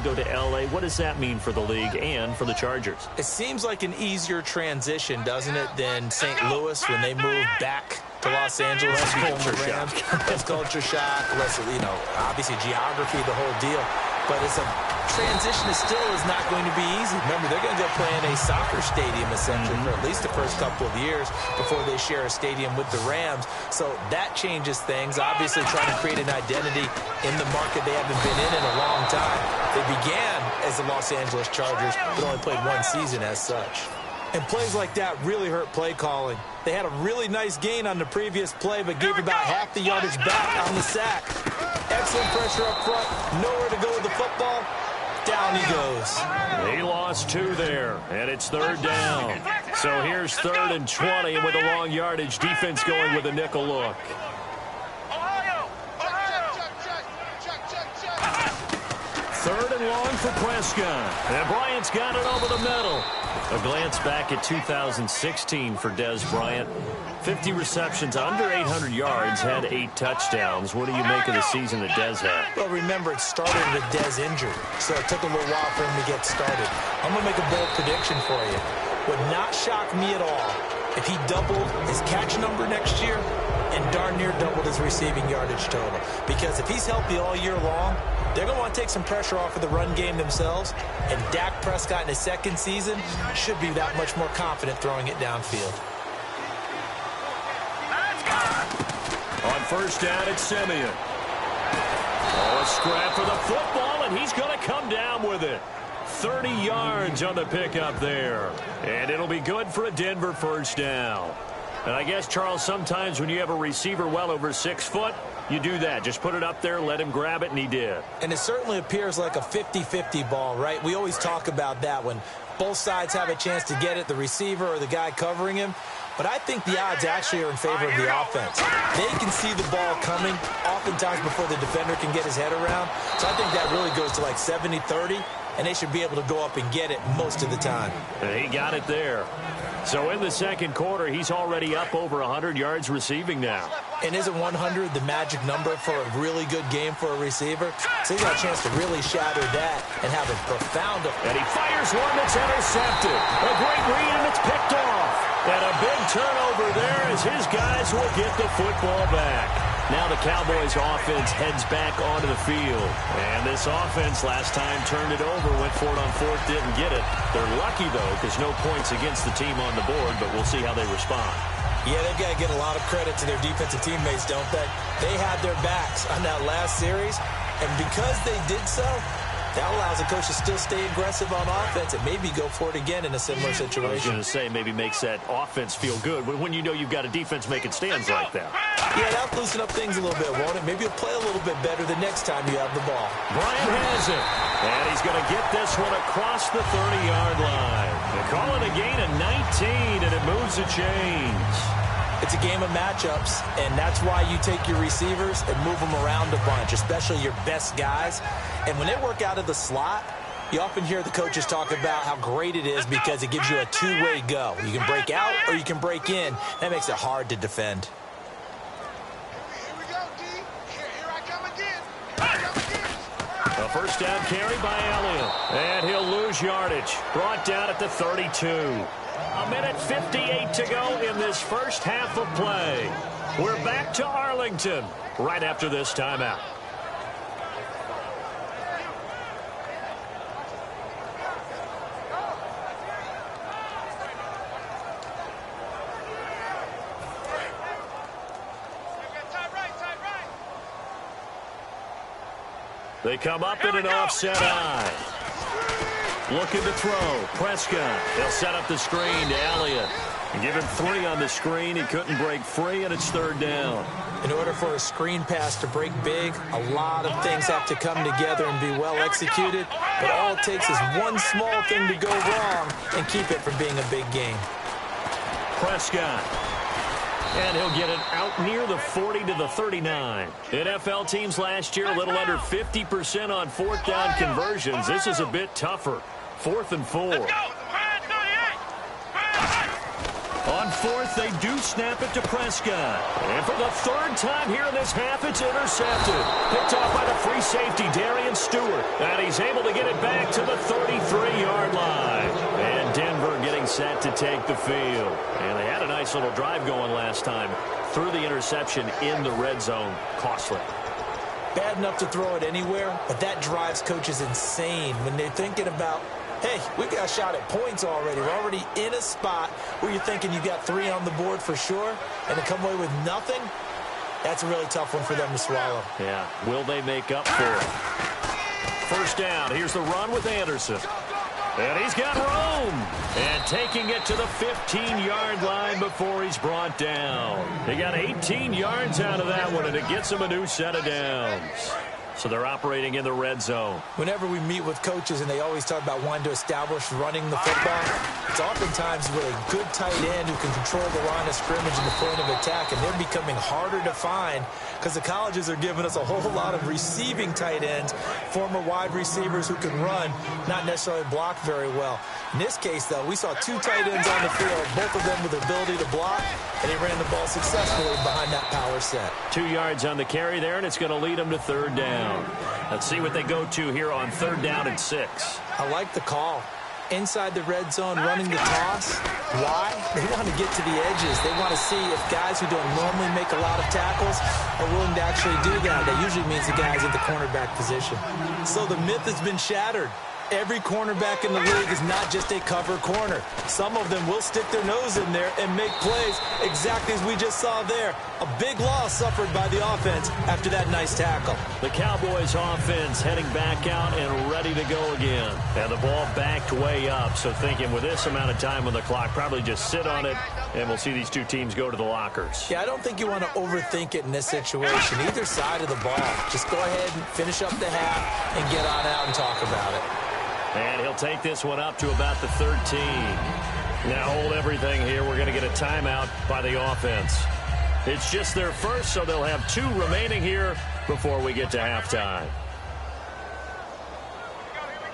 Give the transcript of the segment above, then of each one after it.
go to L.A. What does that mean for the league and for the Chargers? It seems like an easier transition, doesn't it, than St. Louis when they moved back to Los Angeles. Less culture shock. Less culture shock, less, obviously geography, the whole deal. But it's a transition that still is not going to be easy. Remember, they're going to go play in a soccer stadium, essentially, for at least the first couple of years before they share a stadium with the Rams. So that changes things. Obviously, trying to create an identity in the market they haven't been in a long time. They began as the Los Angeles Chargers, but only played one season as such. And plays like that really hurt play calling. They had a really nice gain on the previous play, but gave about half the yardage back on the sack. Excellent pressure up front. Nowhere to go with the football. Down he goes. He lost 2 there, and it's 3rd down. So here's 3rd and 20 with a long yardage. Defense going with a nickel look. 3rd and long for Prescott. And Bryant's got it over the middle. A glance back at 2016 for Dez Bryant. 50 receptions, under 800 yards, had 8 touchdowns. What do you make of the season that Dez had? Well, remember, it started with Dez injured, so it took a little while for him to get started. I'm going to make a bold prediction for you. Would not shock me at all if he doubled his catch number next year and darn near doubled his receiving yardage total. Because if he's healthy all year long, they're going to want to take some pressure off of the run game themselves, and Dak Prescott in his 2nd season should be that much more confident throwing it downfield. On 1st down, it's Simeon. Oh, a scrap for the football, and he's going to come down with it. 30 yards on the pickup there. And it'll be good for a Denver 1st down. And I guess, Charles, sometimes when you have a receiver well over 6 foot, you do that. Just put it up there, let him grab it, and he did. And it certainly appears like a 50-50 ball, right? We always talk about that when both sides have a chance to get it, the receiver or the guy covering him. But I think the odds actually are in favor of the offense. They can see the ball coming oftentimes before the defender can get his head around. So I think that really goes to like 70-30, and they should be able to go up and get it most of the time. And he got it there. So in the 2nd quarter, he's already up over 100 yards receiving now. And isn't 100 the magic number for a really good game for a receiver? So he's got a chance to really shatter that and have a profound effect. And he fires one that's intercepted. A great read, and it's picked off. And a big turnover there as his guys will get the football back. Now the Cowboys offense heads back onto the field. And this offense last time turned it over, went for it on 4th, didn't get it. They're lucky, though, because no points against the team on the board, but we'll see how they respond. Yeah, they've got to get a lot of credit to their defensive teammates, don't they? They had their backs on that last series, and because they did so, that allows the coach to still stay aggressive on offense and maybe go for it again in a similar situation. I was going to say, maybe makes that offense feel good when you know you've got a defense making stands like that. Yeah, that'll loosen up things a little bit, won't it? Maybe you'll play a little bit better the next time you have the ball. Bryant has it. And he's going to get this one across the 30-yard line. They call it a gain of 19, and it moves the chains. It's a game of matchups, and that's why you take your receivers and move them around a bunch, especially your best guys. And when they work out of the slot, you often hear the coaches talk about how great it is because it gives you a two-way go. You can break out or you can break in. That makes it hard to defend. Here we go, D. Here I come again. Here I come again. A 1st down carry by Elliott. And he'll lose yardage. Brought down at the 32. A minute 58 to go in this 1st half of play. We're back to Arlington right after this timeout. They come up in an offset eye. Looking to throw. Prescott. They'll set up the screen to Elliott. And give him 3 on the screen. He couldn't break free, and it's 3rd down. In order for a screen pass to break big, a lot of things have to come together and be well executed. But all it takes is one small thing to go wrong and keep it from being a big game. Prescott. And he'll get it out near the 40 to the 39. NFL teams last year a little under 50% on 4th down conversions. This is a bit tougher. 4th and 4. On fourth, they do snap it to Prescott. And for the third time here in this half, it's intercepted. Picked off by the free safety, Darian Stewart. And he's able to get it back to the 33-yard line. And Denver getting set to take the field. And they had a nice little drive going last time. Threw the interception in the red zone. Costly. Bad enough to throw it anywhere, but that drives coaches insane when they're thinking about, hey, we got a shot at points already. We're already in a spot where you're thinking you got 3 on the board for sure, and to come away with nothing, that's a really tough one for them to swallow. Yeah, will they make up for it? First down, here's the run with Anderson. And he's got room. And taking it to the 15-yard line before he's brought down. He got 18 yards out of that one, and it gets him a new set of downs. So they're operating in the red zone. Whenever we meet with coaches and they always talk about wanting to establish running the football, it's oftentimes with a good tight end who can control the line of scrimmage and the point of attack, and they're becoming harder to find because the colleges are giving us a whole lot of receiving tight ends, former wide receivers who can run, not necessarily block very well. In this case, though, we saw 2 tight ends on the field, both of them with the ability to block, and he ran the ball successfully behind that power set. 2 yards on the carry there, and it's going to lead them to third down. Let's see what they go to here on third down and 6. I like the call. Inside the red zone, running the toss. Why? They want to get to the edges. They want to see if guys who don't normally make a lot of tackles are willing to actually do that. That usually means the guys in the cornerback position. So the myth has been shattered. Every cornerback in the league is not just a cover corner. Some of them will stick their nose in there and make plays exactly as we just saw there. A big loss suffered by the offense after that nice tackle. The Cowboys offense heading back out and ready to go again. And the ball backed way up, so thinking with this amount of time on the clock, probably just sit on it, and we'll see these two teams go to the lockers. Yeah, I don't think you want to overthink it in this situation. Either side of the ball. Just go ahead and finish up the half and get on out and talk about it. And he'll take this one up to about the 13. Now hold everything here. We're going to get a timeout by the offense. It's just their first, so they'll have 2 remaining here before we get to halftime.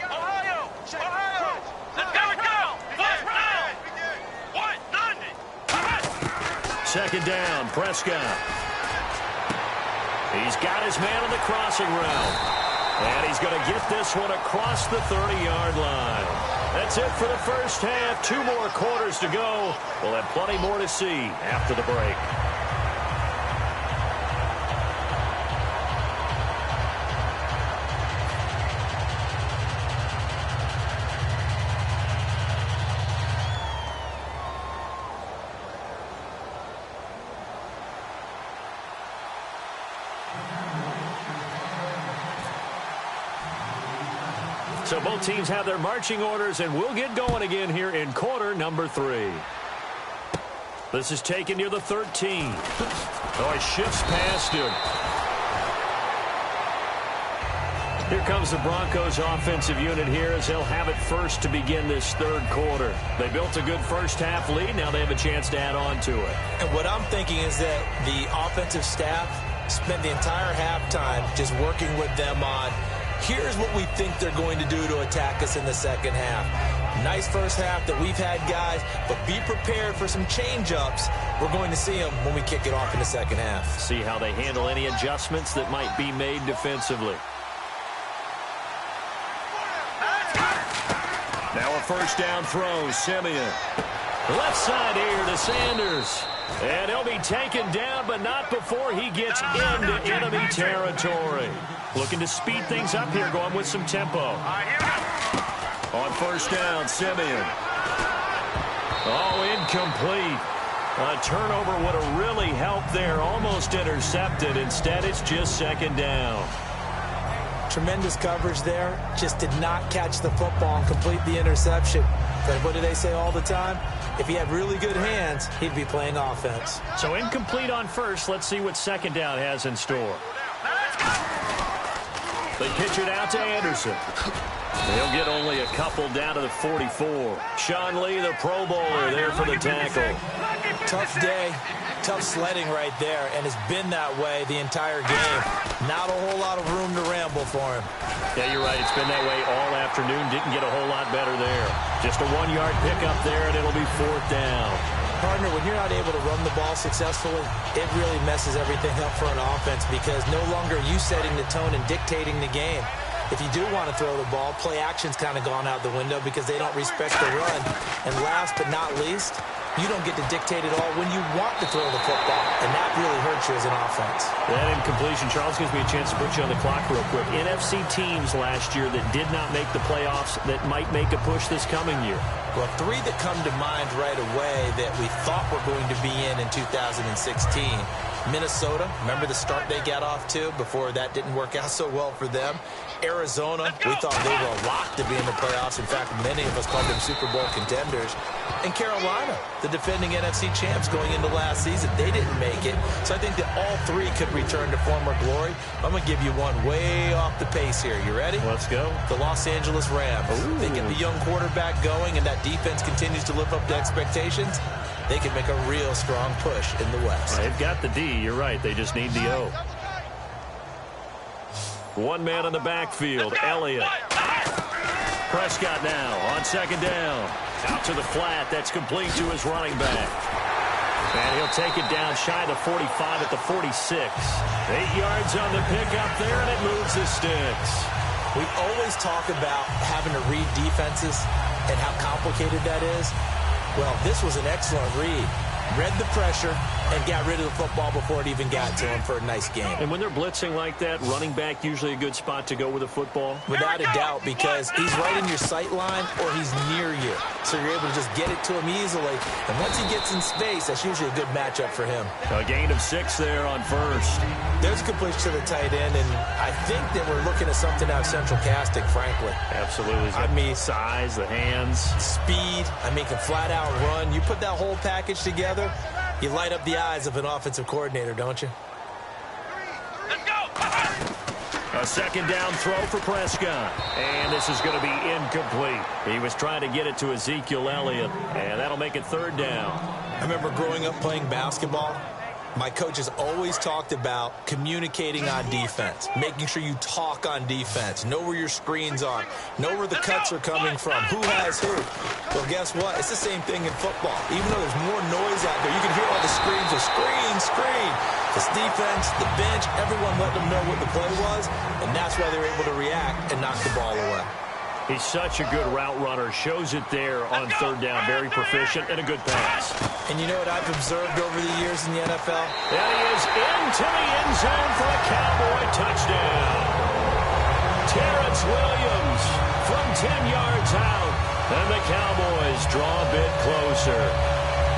Ohio! Ohio! Let's go! First round! 1-0! Second down, Prescott. He's got his man on the crossing route. And he's going to get this one across the 30-yard line. That's it for the first half. 2 more quarters to go. We'll have plenty more to see after the break. So both teams have their marching orders, and we'll get going again here in quarter number 3. This is taken near the 13. Oh, he shifts past him. Here comes the Broncos offensive unit here as they'll have it first to begin this third quarter. They built a good first half lead. Now they have a chance to add on to it. And what I'm thinking is that the offensive staff spent the entire halftime just working with them on, here's what we think they're going to do to attack us in the second half. Nice first half that we've had, guys, but be prepared for some change-ups. We're going to see them when we kick it off in the second half. See how they handle any adjustments that might be made defensively. Now a first down throw, Simeon. Left side here to Sanders. And he'll be taken down, but not before he gets into enemy territory. Looking to speed things up here, going with some tempo. On first down, Simeon. Oh, incomplete. A turnover would have really helped there. Almost intercepted. Instead, it's just second down. Tremendous coverage there. Just did not catch the football and complete the interception. But what do they say all the time? If he had really good hands, he'd be playing offense. So incomplete on first. Let's see what second down has in store. They pitch it out to Anderson. He'll get only a couple down to the 44. Sean Lee, the Pro Bowler, there for the tackle. Tough day, tough sledding right there, and it's been that way the entire game. Not a whole lot of room to ramble for him. Yeah, you're right. It's been that way all afternoon. Didn't get a whole lot better there. Just a 1-yard pickup there, and it'll be fourth down. Partner, when you're not able to run the ball successfully, it really messes everything up for an offense because no longer are you setting the tone and dictating the game. If you do want to throw the ball, play action's kind of gone out the window because they don't respect the run. And last but not least, you don't get to dictate it all when you want to throw the football, and that really hurts you as an offense. That incompletion, Charles, gives me a chance to put you on the clock real quick. NFC teams last year that did not make the playoffs that might make a push this coming year. Well, three that come to mind right away that we thought were going to be in 2016. Minnesota, remember the start they got off to before that didn't work out so well for them. Arizona, we thought they were a lock to be in the playoffs. In fact, many of us called them Super Bowl contenders. And Carolina, the defending NFC champs going into last season, they didn't make it. So I think that all three could return to former glory. I'm going to give you one way off the pace here. You ready? Let's go. The Los Angeles Rams. Ooh. They get the young quarterback going, and that defense continues to live up to expectations. They can make a real strong push in the West. They've got the D. You're right. They just need the O. One man in the backfield, Elliott. Prescott now on second down. Out to the flat. That's complete to his running back. And he'll take it down shy of the 45 at the 46. 8 yards on the pickup there, and it moves the sticks. We always talk about having to read defenses and how complicated that is. Well, this was an excellent read. Read the pressure and got rid of the football before it even got to him for a nice game. And when they're blitzing like that, running back usually a good spot to go with the football? Without a doubt, because he's right in your sight line or he's near you. So you're able to just get it to him easily. And once he gets in space, that's usually a good matchup for him. A gain of 6 there on first. There's a completion to the tight end, and I think that we're looking at something out of central casting, frankly. Absolutely. I mean, size, the hands. Speed. I mean, can flat out run. You put that whole package together, you light up the eyes of an offensive coordinator, don't you? Let's go. A second down throw for Prescott. And this is going to be incomplete. He was trying to get it to Ezekiel Elliott, and that'll make it third down. I remember growing up playing basketball. My coaches always talked about communicating on defense, making sure you talk on defense, know where your screens are, know where the cuts are coming from, who has who. Well, guess what? It's the same thing in football. Even though there's more noise out there, you can hear all the screams of screen, screen. This defense, the bench, everyone let them know what the play was, and that's why they were able to react and knock the ball away. He's such a good route runner. Shows it there on third down. Very proficient and a good pass. And you know what I've observed over the years in the NFL? And he is into the end zone for a Cowboy touchdown. Terrence Williams from 10 yards out. And the Cowboys draw a bit closer.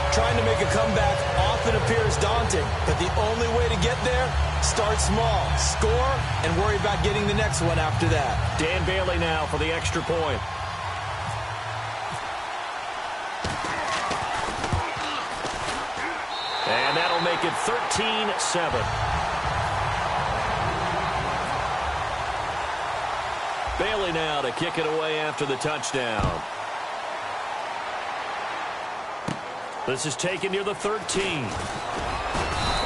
Trying to make a comeback often appears daunting, but the only way to get there, start small, score, and worry about getting the next one after that. Dan Bailey now for the extra point. And that'll make it 13-7. Bailey now to kick it away after the touchdown. This is taken near the 13.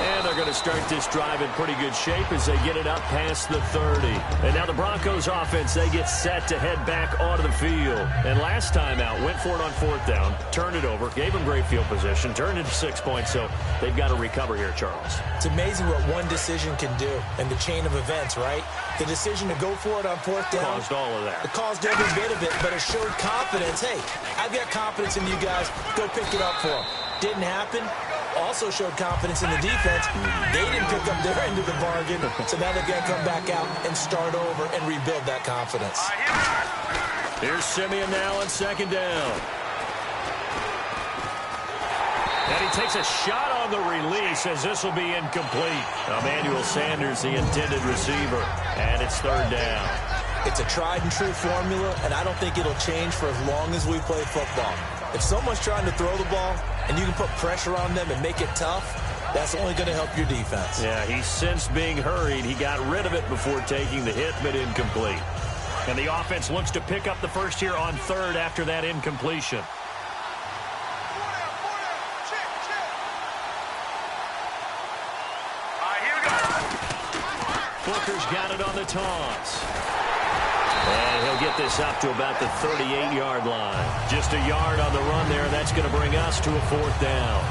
And they're going to start this drive in pretty good shape as they get it up past the 30. And now the Broncos offense, they get set to head back onto the field. And last time out, went for it on fourth down, turned it over, gave them great field position, turned it to 6 points. So they've got to recover here, Charles. It's amazing what one decision can do in the chain of events, right? The decision to go for it on fourth down. Caused all of that. It caused every bit of it, but it showed confidence. Hey, I've got confidence in you guys. Go pick it up for them. Didn't happen. Also showed confidence in the defense. They didn't pick up their end of the bargain, so now they're going to come back out and start over and rebuild that confidence. Here's Simeon now on second down. And he takes a shot on the release as this will be incomplete. Emmanuel Sanders, the intended receiver, and it's third down. It's a tried-and-true formula, and I don't think it'll change for as long as we play football. If someone's trying to throw the ball and you can put pressure on them and make it tough, that's only going to help your defense. Yeah, he sensed being hurried. He got rid of it before taking the hit, but incomplete. And the offense looks to pick up the first here on third after that incompletion. Booker's got it on the toss. And he'll get this up to about the 38-yard line. Just a yard on the run there. That's going to bring us to a 4th down.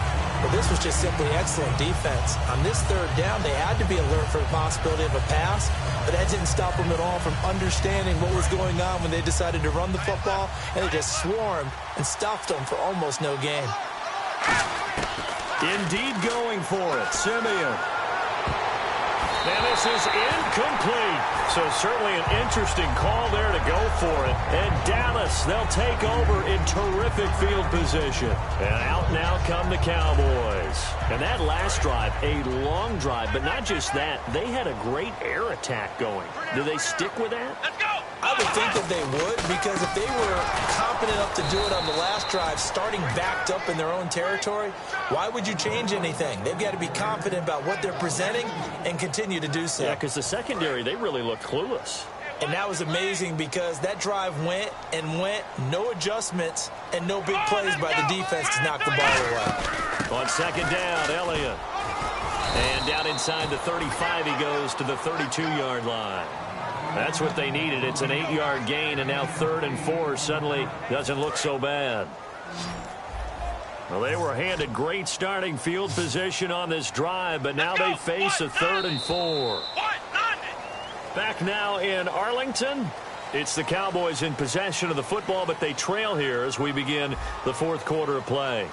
Well, this was just simply excellent defense. On this 3rd down, they had to be alert for the possibility of a pass, but that didn't stop them at all from understanding what was going on when they decided to run the football, and they just swarmed and stuffed them for almost no gain. Indeed going for it. Simeon. And this is incomplete. So certainly an interesting call there to go for it. And Dallas, they'll take over in terrific field position. And out now come the Cowboys. And that last drive, a long drive, but not just that. They had a great air attack going. Do they stick with that? Let's go! I would think that they would, because if they were confident enough to do it on the last drive, starting backed up in their own territory, why would you change anything? They've got to be confident about what they're presenting and continue to do so. Yeah, because the secondary, they really look clueless. And that was amazing because that drive went and went, no adjustments, and no big plays by the defense to knock the ball away. On 2nd down, Elliott. And down inside the 35, he goes to the 32-yard line. That's what they needed. It's an 8-yard gain, and now 3rd and 4 suddenly doesn't look so bad. Well, they were handed great starting field position on this drive, but now they face a 3rd and 4. Back now in Arlington. It's the Cowboys in possession of the football, but they trail here as we begin the 4th quarter of play.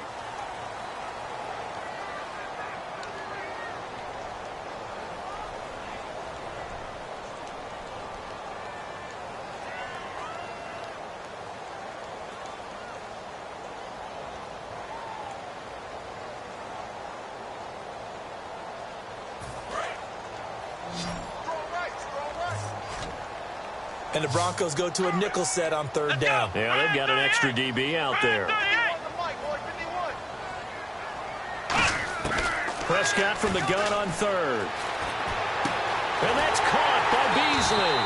And the Broncos go to a nickel set on 3rd down. Yeah, they've got an extra DB out there. Prescott from the gun on 3rd. And that's caught by Beasley.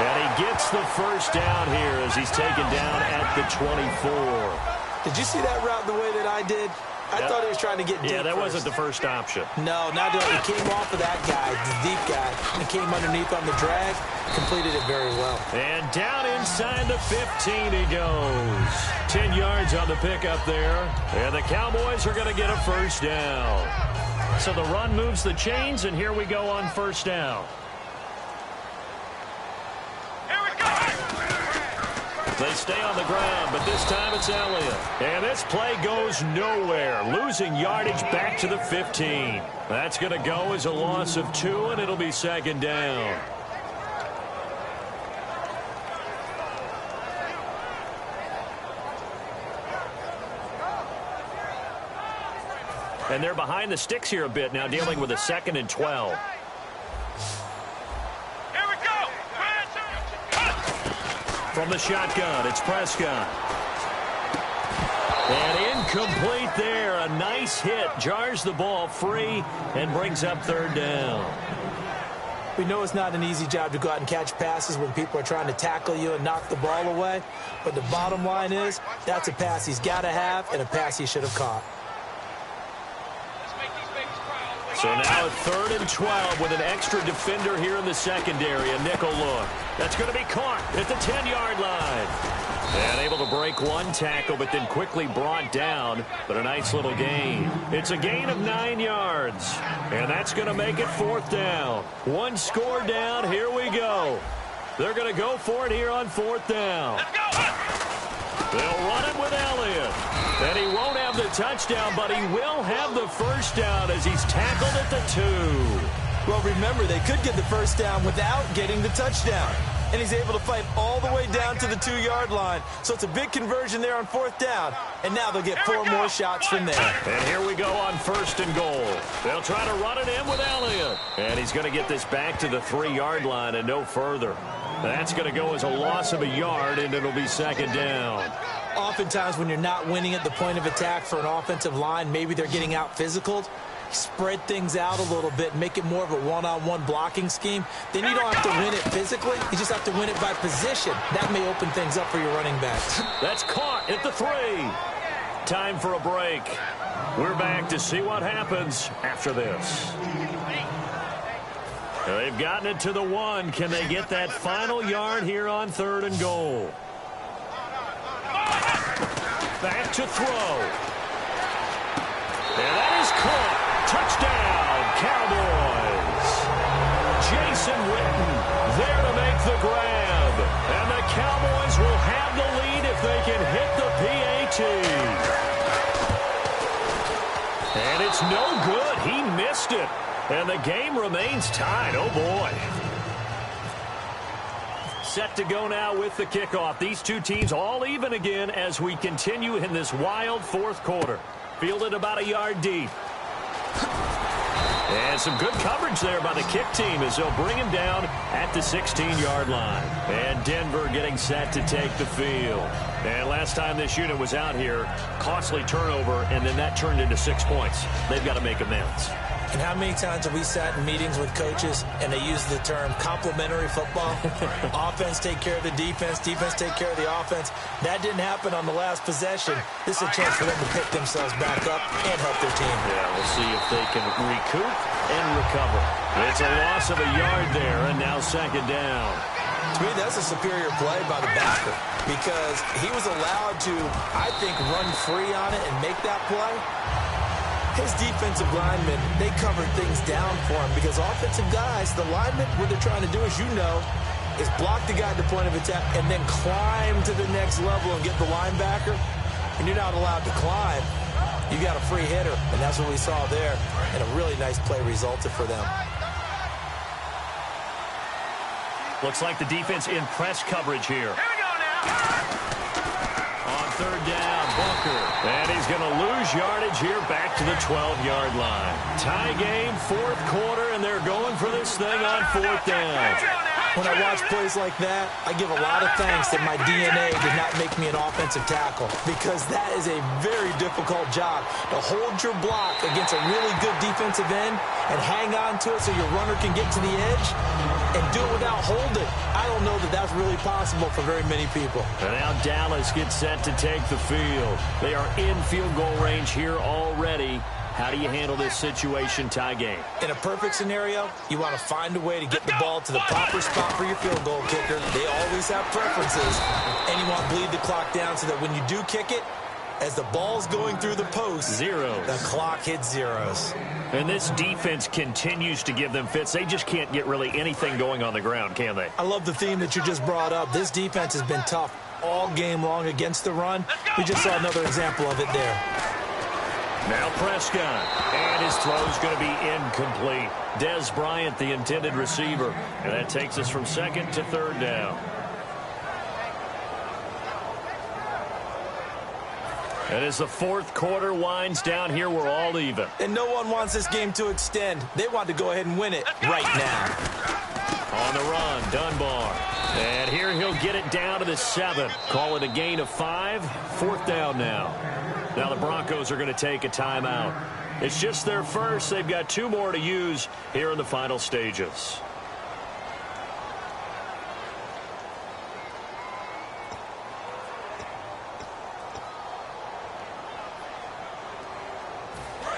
And he gets the 1st down here as he's taken down at the 24. Did you see that route the way that I did? I thought he was trying to get deep. Yeah, that first. wasn't the first option. No, not doing it. He came off of that guy, the deep guy, and came underneath on the drag, completed it very well. And down inside the 15 he goes. 10 yards on the pickup there. And the Cowboys are going to get a 1st down. So the run moves the chains, and here we go on 1st down. They stay on the ground, but this time it's Elliott. And this play goes nowhere, losing yardage back to the 15. That's going to go as a loss of 2, and it'll be 2nd down. And they're behind the sticks here a bit now, dealing with a 2nd and 12. From the shotgun, it's Prescott. And incomplete there. A nice hit. Jars the ball free and brings up 3rd down. We know it's not an easy job to go out and catch passes when people are trying to tackle you and knock the ball away. But the bottom line is, that's a pass he's got to have and a pass he should have caught. So now at 3rd and 12 with an extra defender here in the secondary. A nickel look. That's going to be caught at the 10-yard line. And able to break one tackle, but then quickly brought down. But a nice little gain. It's a gain of 9 yards. And that's going to make it 4th down. One score down. Here we go. They're going to go for it here on 4th down. They'll run it with Elliott. And he won't have the touchdown, but he will have the 1st down as he's tackled at the 2. Well, remember, they could get the 1st down without getting the touchdown. And he's able to fight all the way down to the 2-yard line. So it's a big conversion there on 4th down. And now they'll get 4 more shots from there. And here we go on 1st and goal. They'll try to run it in with Elliott. And he's going to get this back to the 3-yard line and no further. That's going to go as a loss of a yard, and it'll be 2nd down. Oftentimes when you're not winning at the point of attack for an offensive line, maybe they're getting out physicaled. Spread things out a little bit, make it more of a one-on-one blocking scheme. Then you don't have to win it physically. You just have to win it by position. That may open things up for your running backs. That's caught at the 3. Time for a break. We're back to see what happens after this. They've gotten it to the 1. Can they get that final yard here on 3rd and goal? Back to throw. And that is caught. Touchdown, Cowboys. Jason Witten there to make the grab. And the Cowboys will have the lead if they can hit the PAT. And it's no good. He missed it. And the game remains tied. Oh, boy. Set to go now with the kickoff. These two teams all even again as we continue in this wild 4th quarter. Fielded about a yard deep. And some good coverage there by the kick team as they'll bring him down at the 16-yard line. And Denver getting set to take the field. And last time this unit was out here, costly turnover, and then that turned into 6 points. They've got to make amends. And how many times have we sat in meetings with coaches and they use the term complementary football? Offense take care of the defense, defense take care of the offense. That didn't happen on the last possession. This is a chance for them to pick themselves back up and help their team. Yeah, we'll see if they can recoup and recover. It's a loss of a yard there, and now 2nd down. To me, that's a superior play by the backer because he was allowed to, I think, run free on it and make that play. His defensive linemen, they covered things down for him because offensive guys, the linemen, what they're trying to do, as you know, is block the guy at the point of attack and then climb to the next level and get the linebacker. And you're not allowed to climb. You got a free hitter, and that's what we saw there. And a really nice play resulted for them. Looks like the defense in press coverage here. Here we go now. On 3rd down, Bunker. And he's going to lose yardage here back to the 12-yard line. Tie game, 4th quarter, and they're going for this thing on 4th down. When I watch plays like that, I give a lot of thanks that my DNA did not make me an offensive tackle because that is a very difficult job to hold your block against a really good defensive end and hang on to it so your runner can get to the edge and do it without holding. I don't know that that's really possible for very many people. And now Dallas gets set to take the field. They are in field goal range here already. How do you handle this situation, tie game? In a perfect scenario, you want to find a way to get the ball to the proper spot for your field goal kicker. They always have preferences. And you want to bleed the clock down so that when you do kick it, as the ball's going through the post, zeros. The clock hits zeros. And this defense continues to give them fits. They just can't get really anything going on the ground, can they? I love the theme that you just brought up. This defense has been tough all game long against the run. We just saw another example of it there. Now Prescott, and his throw is going to be incomplete. Dez Bryant, the intended receiver, and that takes us from 2nd to 3rd down. And as the 4th quarter winds down here, we're all even. And no one wants this game to extend. They want to go ahead and win it right now. On the run, Dunbar. And here he'll get it down to the 7. Call it a gain of 5. 4th down now. Now the Broncos are going to take a timeout. It's just their first. They've got 2 more to use here in the final stages.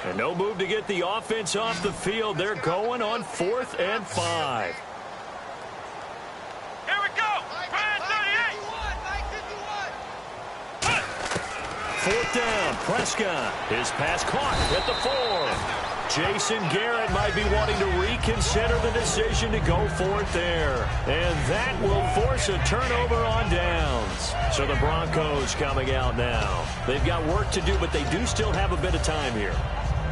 And no move to get the offense off the field. They're going on 4th and 5. Here we go. 4th down, Prescott. His pass caught at the 4. Jason Garrett might be wanting to reconsider the decision to go for it there. And that will force a turnover on downs. So the Broncos coming out now. They've got work to do, but they do still have a bit of time here.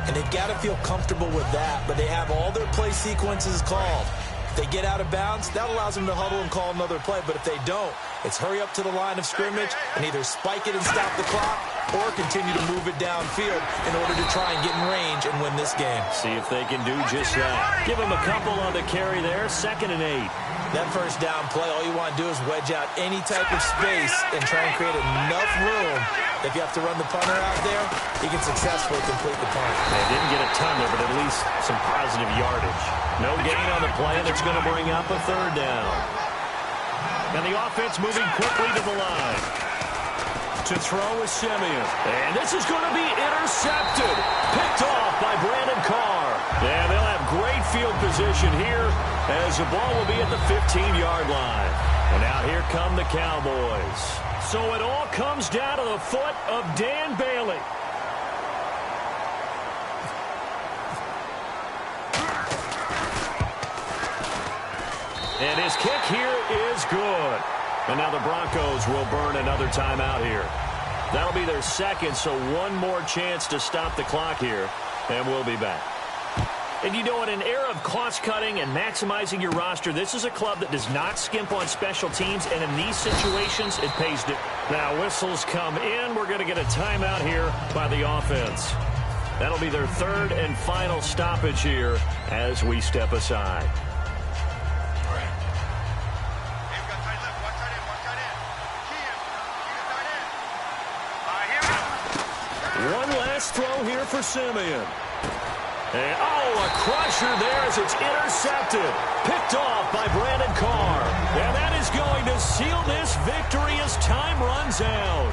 And they've got to feel comfortable with that, but they have all their play sequences called. If they get out of bounds, that allows them to huddle and call another play. But if they don't, it's hurry up to the line of scrimmage and either spike it and stop the clock or continue to move it downfield in order to try and get in range and win this game. See if they can do just that. Give them a couple on the carry there, 2nd and 8. That 1st down play, all you want to do is wedge out any type of space and try and create enough room. If you have to run the punter out there, he can successfully complete the punt. They didn't get a ton there, but at least some positive yardage. No gain on the play, and it's going to bring up a 3rd down. And the offense moving quickly to the line. To throw is Simeon. And this is going to be intercepted. Picked off by Brandon Carr. And they'll have great field position here as the ball will be at the 15-yard line. And now here come the Cowboys. So it all comes down to the foot of Dan Bailey. And his kick here is good. And now the Broncos will burn another timeout here. That'll be their second, so one more chance to stop the clock here. And we'll be back. And you know, in an era of cost-cutting and maximizing your roster, this is a club that does not skimp on special teams, and in these situations, it pays to. Now, whistles come in. We're going to get a timeout here by the offense. That'll be their third and final stoppage here as we step aside. One last throw here for Simeon. And, a crusher there as it's intercepted. Picked off by Brandon Carr. And that is going to seal this victory as time runs out.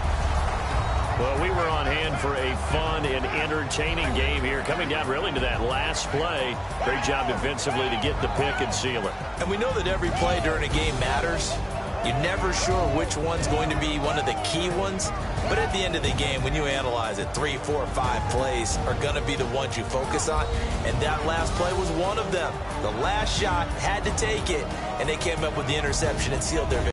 Well, we were on hand for a fun and entertaining game here, coming down really to that last play. Great job defensively to get the pick and seal it. And we know that every play during a game matters. You're never sure which one's going to be one of the key ones. But at the end of the game, when you analyze it, 3, 4, 5 plays are going to be the ones you focus on. And that last play was one of them. The last shot had to take it, and they came up with the interception and sealed their victory.